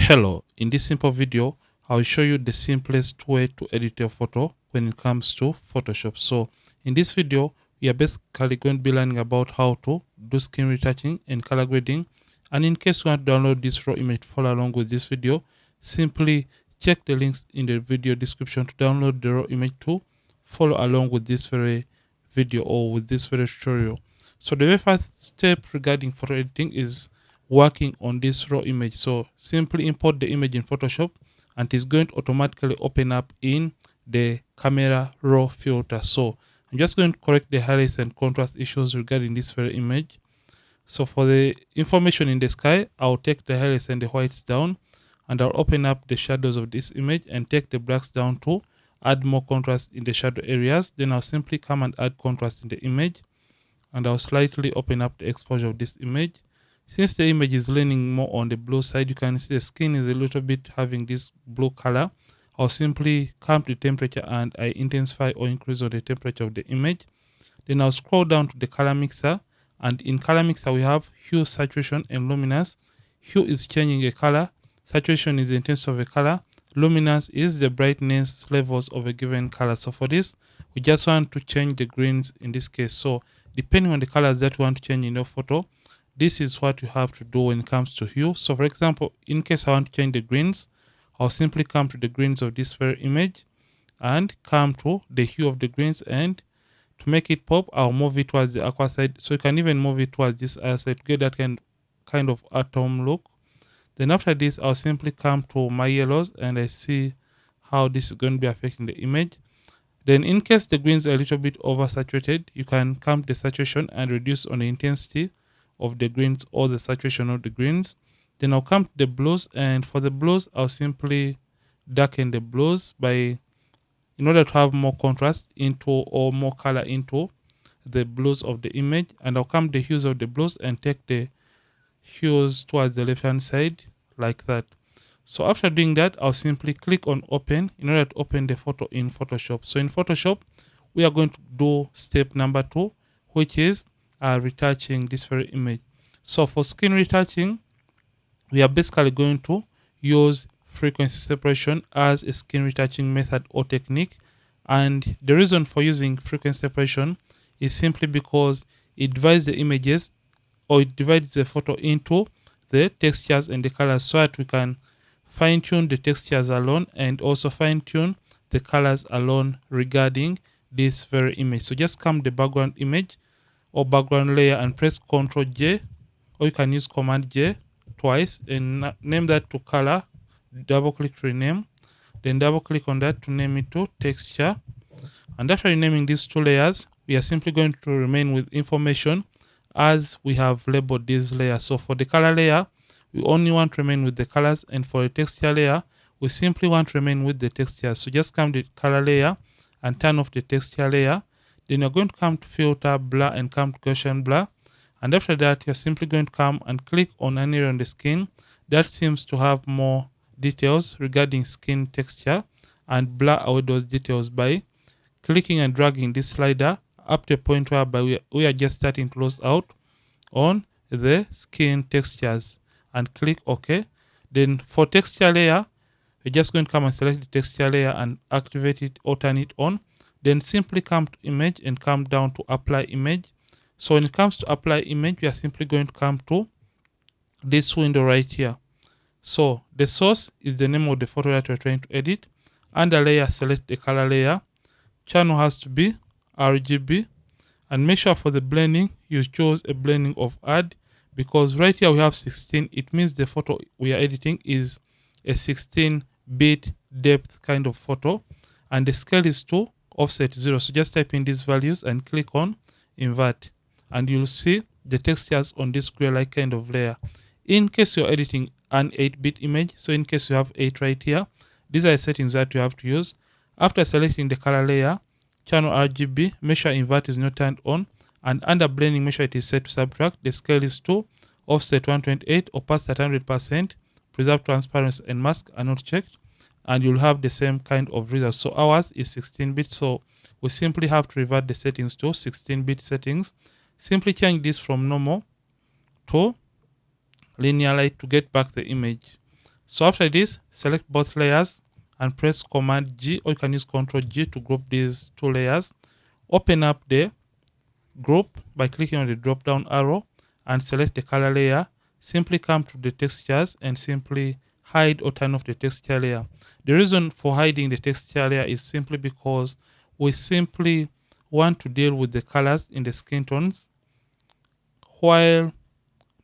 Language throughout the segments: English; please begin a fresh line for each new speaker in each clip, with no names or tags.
Hello, in this simple video, I'll show you the simplest way to edit your photo when it comes to Photoshop. So in this video, we are basically going to be learning about how to do skin retouching and color grading. And in case you want to download this raw image to follow along with this video, simply check the links in the video description to download the raw image to follow along with this very video or with this very tutorial. So the very first step regarding photo editing is working on this raw image. So simply import the image in Photoshop and it's going to automatically open up in the camera raw filter. So I'm just going to correct the highlights and contrast issues regarding this very image. So for the information in the sky, I'll take the highlights and the whites down, and I'll open up the shadows of this image and take the blacks down to add more contrast in the shadow areas. Then I'll simply come and add contrast in the image, and I'll slightly open up the exposure of this image. Since the image is leaning more on the blue side, you can see the skin is a little bit having this blue color. I'll simply come to temperature and I intensify or increase on the temperature of the image. Then I'll scroll down to the color mixer, and in color mixer we have hue, saturation, and luminance. Hue is changing a color, saturation is the intensity of a color, luminance is the brightness levels of a given color. So for this, we just want to change the greens in this case. So depending on the colors that we want to change in your photo, this is what you have to do when it comes to hue. So for example, in case I want to change the greens, I'll simply come to the greens of this very image and come to the hue of the greens, and to make it pop, I'll move it towards the aqua side. So you can even move it towards this other side to get that kind of atom look. Then after this, I'll simply come to my yellows and I see how this is going to be affecting the image. Then in case the greens are a little bit oversaturated, you can come to the saturation and reduce on the intensity of the greens or the saturation of the greens. Then I'll come to the blues, and for the blues, I'll simply darken the blues in order to have more contrast into or more color into the blues of the image. And I'll come to the hues of the blues and take the hues towards the left hand side like that. So after doing that, I'll simply click on open in order to open the photo in Photoshop. So in Photoshop, we are going to do step number 2, which is retouching this very image. So for skin retouching, we are basically going to use frequency separation as a skin retouching method or technique. And the reason for using frequency separation is simply because it divides the images, or it divides the photo into the textures and the colors, so that we can fine tune the textures alone and also fine tune the colors alone regarding this very image. So just come to the background image or background layer and press Ctrl J, or you can use Command J twice and name that to color. Double click to rename, then double click on that to name it to texture. And after renaming these two layers, we are simply going to remain with information as we have labeled these layers. So for the color layer, we only want to remain with the colors, and for the texture layer, we simply want to remain with the textures. So just come to the color layer and turn off the texture layer. Then you're going to come to filter, blur, and come to Gaussian blur. And after that, you're simply going to come and click on an area on the skin that seems to have more details regarding skin texture, and blur away those details by clicking and dragging this slider up to a point whereby we are just starting to close out on the skin textures, and click OK. Then for texture layer, we're just going to come and select the texture layer and activate it or turn it on. Then simply come to image and come down to apply image. So when it comes to apply image, we are simply going to come to this window right here. So the source is the name of the photo that we're trying to edit. Under layer, select the color layer. Channel has to be RGB, and make sure for the blending you choose a blending of add, because right here we have 16. It means the photo we are editing is a 16-bit depth kind of photo, and the scale is to offset 0. So just type in these values and click on invert, and you'll see the textures on this gray-like kind of layer. In case you're editing an 8-bit image, so in case you have 8 right here, these are the settings that you have to use. After selecting the color layer, channel RGB, make sure invert is not turned on, and under blending, make sure it is set to subtract. The scale is to offset 128, opacity at 100%, preserve transparency and mask are not checked, and you'll have the same kind of results. So ours is 16-bit, so we simply have to revert the settings to 16-bit settings. Simply change this from normal to linear light to get back the image. So after this, select both layers and press Command G, or you can use Ctrl G to group these two layers. Open up the group by clicking on the drop down arrow and select the color layer. Simply come to the textures and simply hide or turn off the texture layer. The reason for hiding the texture layer is simply because we simply want to deal with the colors in the skin tones while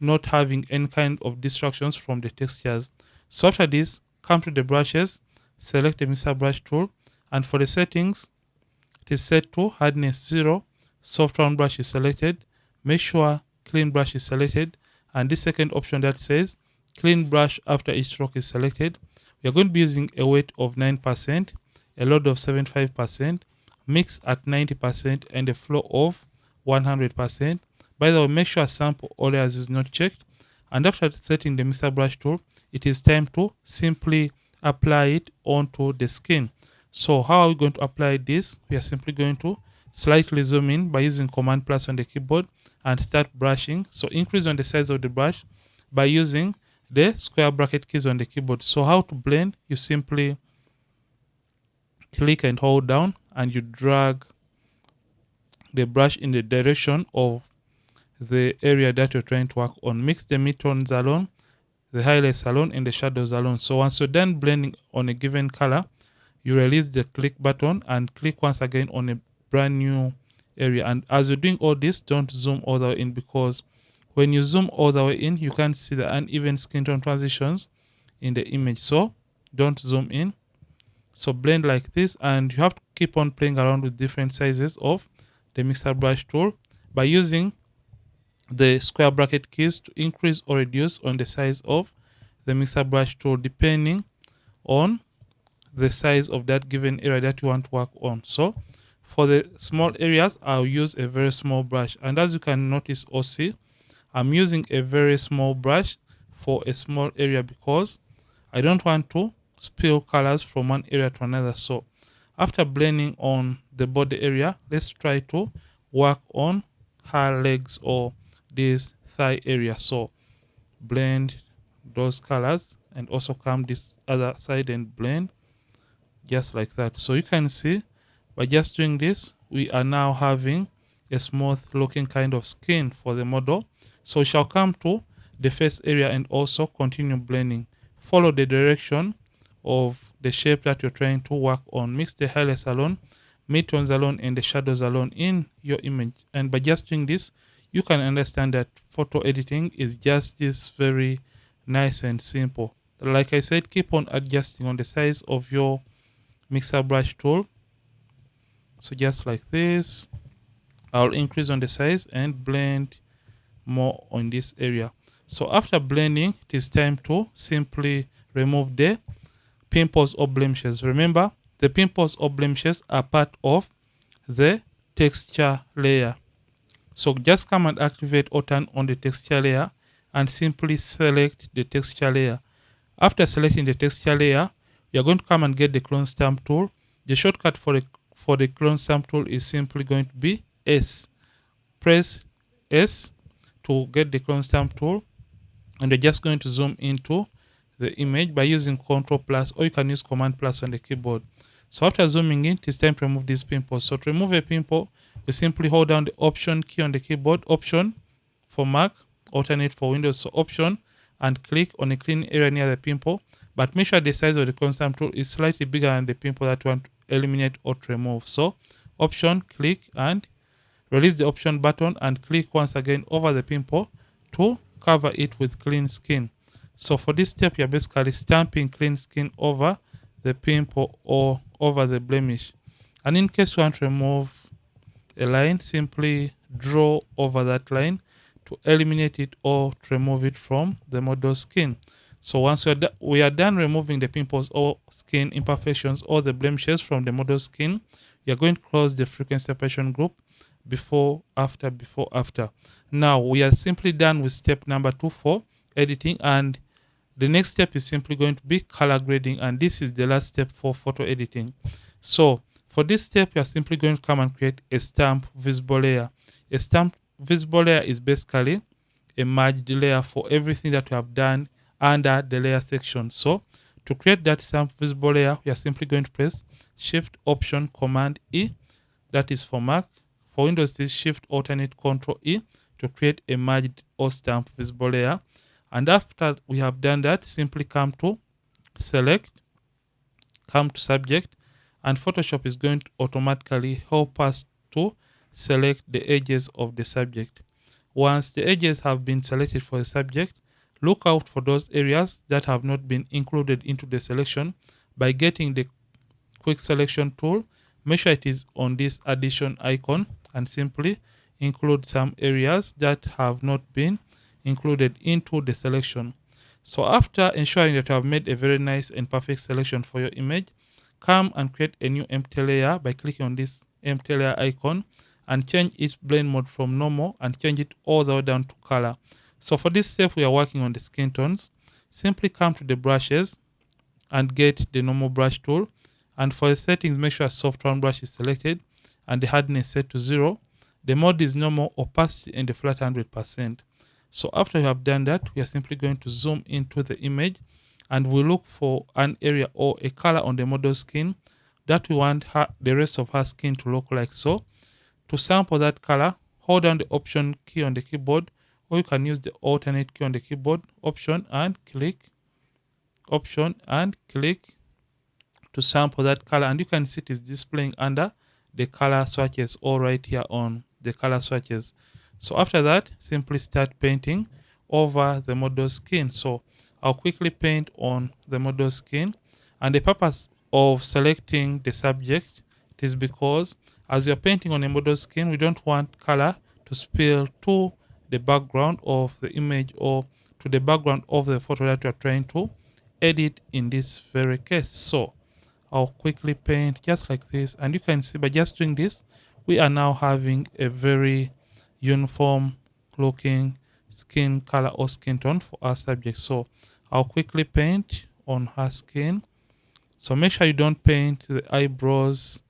not having any kind of distractions from the textures. So after this, come to the brushes, select the mixer brush tool, and for the settings, it is set to hardness 0, soft round brush is selected, make sure clean brush is selected, and this second option that says clean brush after each stroke is selected. We are going to be using a weight of 9%, a load of 75%, mix at 90%, and a flow of 100%. By the way, make sure sample all layers is not checked. And after setting the mixer brush tool, it is time to simply apply it onto the skin. So how are we going to apply this? We are simply going to slightly zoom in by using Command plus on the keyboard and start brushing. So increase on the size of the brush by using the square bracket keys on the keyboard. So how to blend? You simply click and hold down and you drag the brush in the direction of the area that you're trying to work on. Mix the midtones alone, the highlights alone, and the shadows alone. So once you're done blending on a given color, you release the click button and click once again on a brand new area. And as you're doing all this, don't zoom all the way in, because when you zoom all the way in, you can't see the uneven skin tone transitions in the image. So don't zoom in. So blend like this, and you have to keep on playing around with different sizes of the mixer brush tool by using the square bracket keys to increase or reduce on the size of the mixer brush tool depending on the size of that given area that you want to work on. So for the small areas, I'll use a very small brush, and as you can notice or see, I'm using a very small brush for a small area because I don't want to spill colors from one area to another. So after blending on the body area, let's try to work on her legs or this thigh area. So blend those colors and also come this other side and blend just like that. So you can see by just doing this, we are now having a smooth looking kind of skin for the model. So we shall come to the face area and also continue blending. Follow the direction of the shape that you're trying to work on. Mix the highlights alone, midtones alone, and the shadows alone in your image. And by just doing this, you can understand that photo editing is just this very nice and simple. Like I said, keep on adjusting on the size of your mixer brush tool. So just like this, I'll increase on the size and blend more on this area. So after blending, it is time to simply remove the pimples or blemishes. Remember, the pimples or blemishes are part of the texture layer. So just come and activate or turn on the texture layer and simply select the texture layer. After selecting the texture layer, you're going to come and get the clone stamp tool. The shortcut for the clone stamp tool is simply going to be S. Press S to get the clone stamp tool, and you're just going to zoom into the image by using Ctrl plus, or you can use Command plus on the keyboard. So after zooming in, it's time to remove these pimples. So to remove a pimple, we simply hold down the Option key on the keyboard, Option for Mac, Alternate for Windows. So Option, and click on a clean area near the pimple, but make sure the size of the clone stamp tool is slightly bigger than the pimple that you want to eliminate or to remove. So Option, click, and release the Option button and click once again over the pimple to cover it with clean skin. So for this step, you're basically stamping clean skin over the pimple or over the blemish. And in case you want to remove a line, simply draw over that line to eliminate it or to remove it from the model's skin. So once we are done removing the pimples or skin imperfections or the blemishes from the model's skin, we are going to close the frequency separation group before, after, before, after. Now we are simply done with step number 2 for editing, and the next step is simply going to be color grading, and this is the last step for photo editing. So for this step, you are simply going to come and create a stamp visible layer. A stamp visible layer is basically a merged layer for everything that you have done under the layer section. So to create that stamp visible layer, we are simply going to press Shift Option Command E. That is for Mac. For Windows, it is Shift Alternate Control E to create a merged or stamp visible layer. And after we have done that, simply come to Select, come to Subject, and Photoshop is going to automatically help us to select the edges of the subject. Once the edges have been selected for the subject, look out for those areas that have not been included into the selection by getting the quick selection tool. Make sure it is on this addition icon and simply include some areas that have not been included into the selection. So after ensuring that you have made a very nice and perfect selection for your image, come and create a new empty layer by clicking on this empty layer icon and change its blend mode from normal and change it all the way down to color. So for this step, we are working on the skin tones. Simply come to the brushes and get the normal brush tool. And for the settings, make sure soft round brush is selected and the hardness set to 0. The mode is normal, opacity, and the flat 100%. So after you have done that, we are simply going to zoom into the image and we look for an area or a color on the model's skin that we want the rest of her skin to look like. So to sample that color, hold down the Option key on the keyboard, or you can use the alternate key on the keyboard, Option and click to sample that color, and you can see it is displaying under the color swatches or right here on the color swatches. So after that, simply start painting over the model's skin. So I'll quickly paint on the model's skin, and the purpose of selecting the subject is because as we are painting on a model's skin, we don't want color to spill to the background of the image or to the background of the photo that we are trying to edit in this very case. So I'll quickly paint just like this, and you can see by just doing this, we are now having a very uniform looking skin color or skin tone for our subject. So I'll quickly paint on her skin. So make sure you don't paint the eyebrows,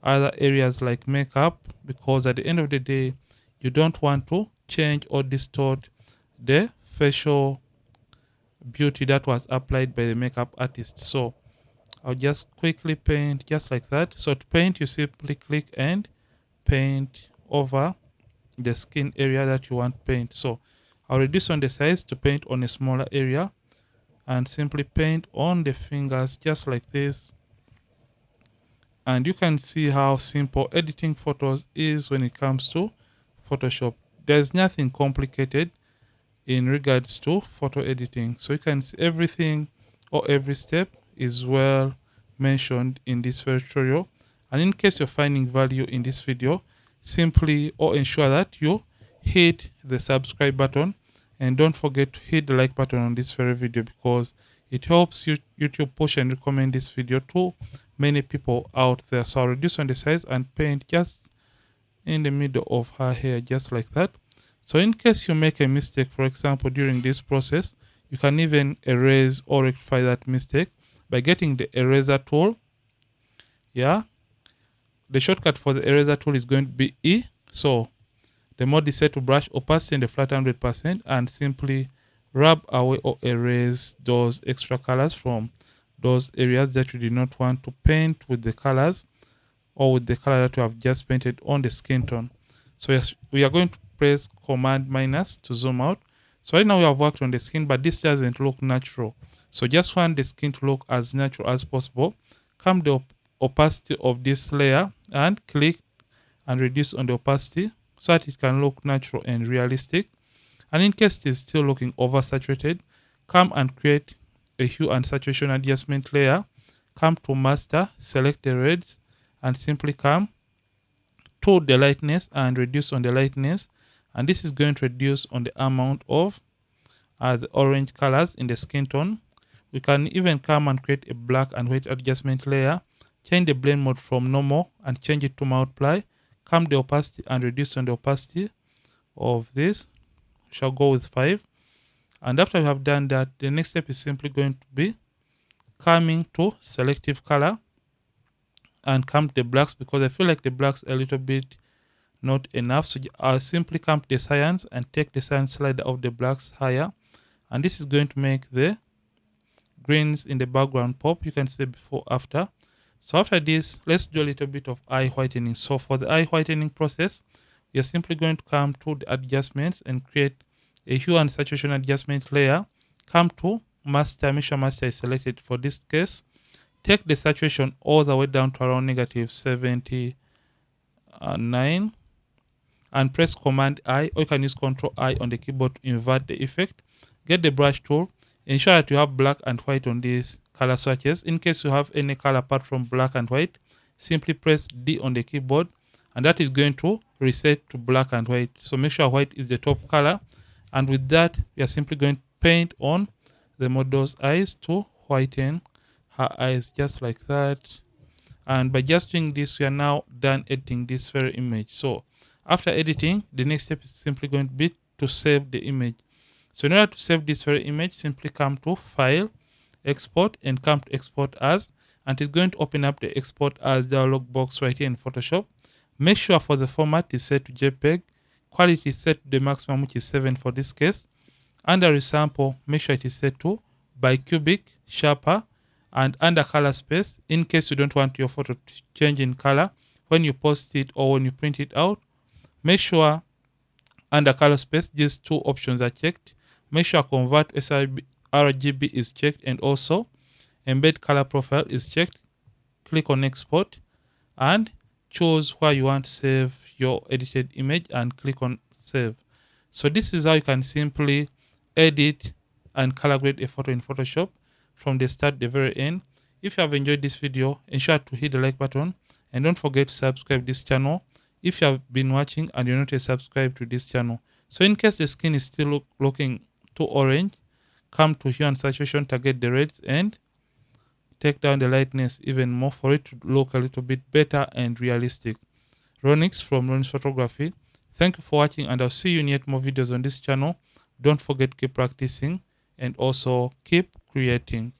other areas like makeup, because at the end of the day, you don't want to change or distort the facial beauty that was applied by the makeup artist. So I'll just quickly paint just like that. So to paint, you simply click and paint over the skin area that you want to paint. So I'll reduce on the size to paint on a smaller area and simply paint on the fingers just like this. And you can see how simple editing photos is when it comes to Photoshop. There's nothing complicated in regards to photo editing. So you can see everything or every step is well mentioned in this very tutorial. And in case you're finding value in this video, simply or ensure that you hit the subscribe button and don't forget to hit the like button on this very video, because it helps YouTube push and recommend this video to many people out there. So I'll reduce on the size and paint just in the middle of her hair just like that. So in case you make a mistake, for example, during this process, you can even erase or rectify that mistake by getting the eraser tool. Yeah, the shortcut for the eraser tool is going to be E. So the mode is set to brush opacity and the flat 100%, and simply rub away or erase those extra colors from those areas that you did not want to paint with the colors or with the color that you have just painted on the skin tone. So yes, we are going to press Command minus to zoom out. So right now we have worked on the skin, but this doesn't look natural. So just want the skin to look as natural as possible. Come the opacity of this layer and click and reduce on the opacity so that it can look natural and realistic. And in case it is still looking oversaturated, come and create a hue and saturation adjustment layer. Come to master, select the reds, and simply come to the lightness and reduce on the lightness. And this is going to reduce on the amount of the orange colors in the skin tone. We can even come and create a black and white adjustment layer. Change the blend mode from normal and change it to multiply. Come the opacity and reduce on the opacity of this. We shall go with 5. And after we have done that, the next step is simply going to be coming to selective color and come to the blacks, because I feel like the blacks are a little bit not enough. So I'll simply come to the science and take the science slider of the blacks higher and this is going to make the greens in the background pop. You can see before after. So after this, let's do a little bit of eye whitening. So for the eye whitening process, we are simply going to come to the adjustments and create a hue and saturation adjustment layer. Come to master, make sure master is selected for this case. Take the saturation all the way down to around negative 79 and press Command I, or you can use Control I on the keyboard to invert the effect. Get the brush tool. Ensure that you have black and white on these color swatches. In case you have any color apart from black and white, simply press D on the keyboard, and that is going to reset to black and white. So make sure white is the top color, and with that, we are simply going to paint on the model's eyes to whiten her eyes just like that. And by just doing this, we are now done editing this very image. So after editing, the next step is simply going to be to save the image. So in order to save this very image, simply come to File, Export, and come to Export As, and it's going to open up the Export As dialog box right here in Photoshop. Make sure for the format is set to JPEG, quality is set to the maximum, which is 7 for this case. Under Resample, make sure it is set to Bicubic, Sharper, and under color space, in case you don't want your photo to change in color when you post it or when you print it out, make sure under color space these two options are checked. Make sure convert sRGB is checked, and also embed color profile is checked. Click on export and choose where you want to save your edited image and click on save. So this is how you can simply edit and color grade a photo in Photoshop from the start to the very end. If you have enjoyed this video, ensure to hit the like button and don't forget to subscribe this channel if you have been watching and you're not yet subscribed to this channel. So in case the skin is still looking too orange, come to Hue and Saturation, target the reds and take down the lightness even more for it to look a little bit better and realistic. Ronix from Ronix Photography. Thank you for watching, and I'll see you in yet more videos on this channel. Don't forget to keep practicing and also keep creating.